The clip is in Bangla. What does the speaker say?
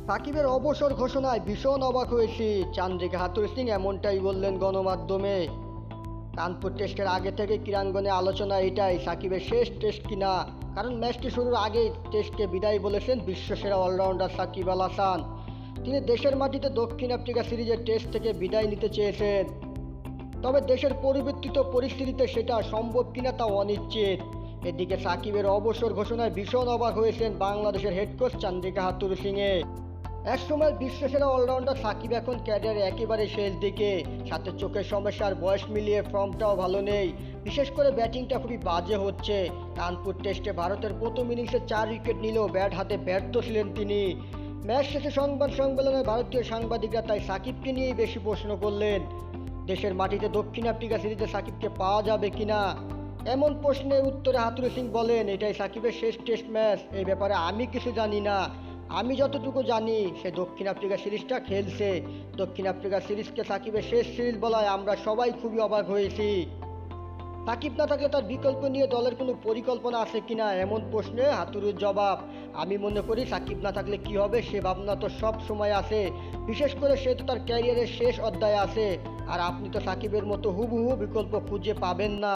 সাকিবের অবসর ঘোষণায় ভীষণ অবাক হয়েছি চান্দ্রিকা হাথুরু সিং, এমনটাই বললেন গণমাধ্যমে। কানপুর টেস্টের আগে থেকে ক্রীড়াঙ্গনে আলোচনা এটাই সাকিবের শেষ টেস্ট কিনা, কারণ ম্যাচটি শুরুর আগেই টেস্টকে বিদায় বলেছেন বিশ্বসেরা অলরাউন্ডার সাকিব আল হাসান। তিনি দেশের মাটিতে দক্ষিণ আফ্রিকা সিরিজের টেস্ট থেকে বিদায় নিতে চেয়েছেন, তবে দেশের পরিবর্তিত পরিস্থিতিতে সেটা সম্ভব কিনা তা অনিশ্চিত। এদিকে সাকিবের অবসর ঘোষণায় ভীষণ অবাক হয়েছেন বাংলাদেশের হেড কোচ চান্দ্রিকা হাথুরু সিংয়ে। একসময় বিশ্বসেরা অলরাউন্ডার সাকিব এখন ক্যারিয়ারে একেবারে শেষ দিকে, সাথে চোখের সমস্যা আর বয়স মিলিয়ে ফর্মটাও ভালো নেই, বিশেষ করে ব্যাটিংটা খুবই বাজে হচ্ছে। কানপুর টেস্টে ভারতের প্রথম ইনিংসে 4 উইকেট নিলেও ব্যাট হাতে ব্যর্থ ছিলেন তিনি। ম্যাচ শেষে সংবাদ সম্মেলনে ভারতীয় সাংবাদিকরা তাই সাকিবকে নিয়েই বেশি প্রশ্ন করলেন, দেশের মাটিতে দক্ষিণ আফ্রিকা সিরিজে সাকিবকে পাওয়া যাবে কিনা। এমন প্রশ্নের উত্তরে হাথুরু সিং বলেন, এটাই সাকিবের শেষ টেস্ট ম্যাচ, এই ব্যাপারে আমি কিছু জানি না। আমি যতটুকু জানি সে দক্ষিণ আফ্রিকা সিরিজটা খেলছে। দক্ষিণ আফ্রিকা সিরিজকে সাকিবের শেষ সিরিজ বলায় আমরা সবাই খুবই অবাক হয়েছি। সাকিব না থাকলে তার বিকল্প নিয়ে দলের কোনো পরিকল্পনা আছে কিনা, এমন প্রশ্নে হাথুরুর জবাব, আমি মনে করি সাকিব না থাকলে কি হবে সে ভাবনা তো সব সময় আছে, বিশেষ করে সে তো তার ক্যারিয়ারের শেষ অধ্যায়ে আছে। আর আপনি তো সাকিবের মতো হুবহু বিকল্প খুঁজে পাবেন না।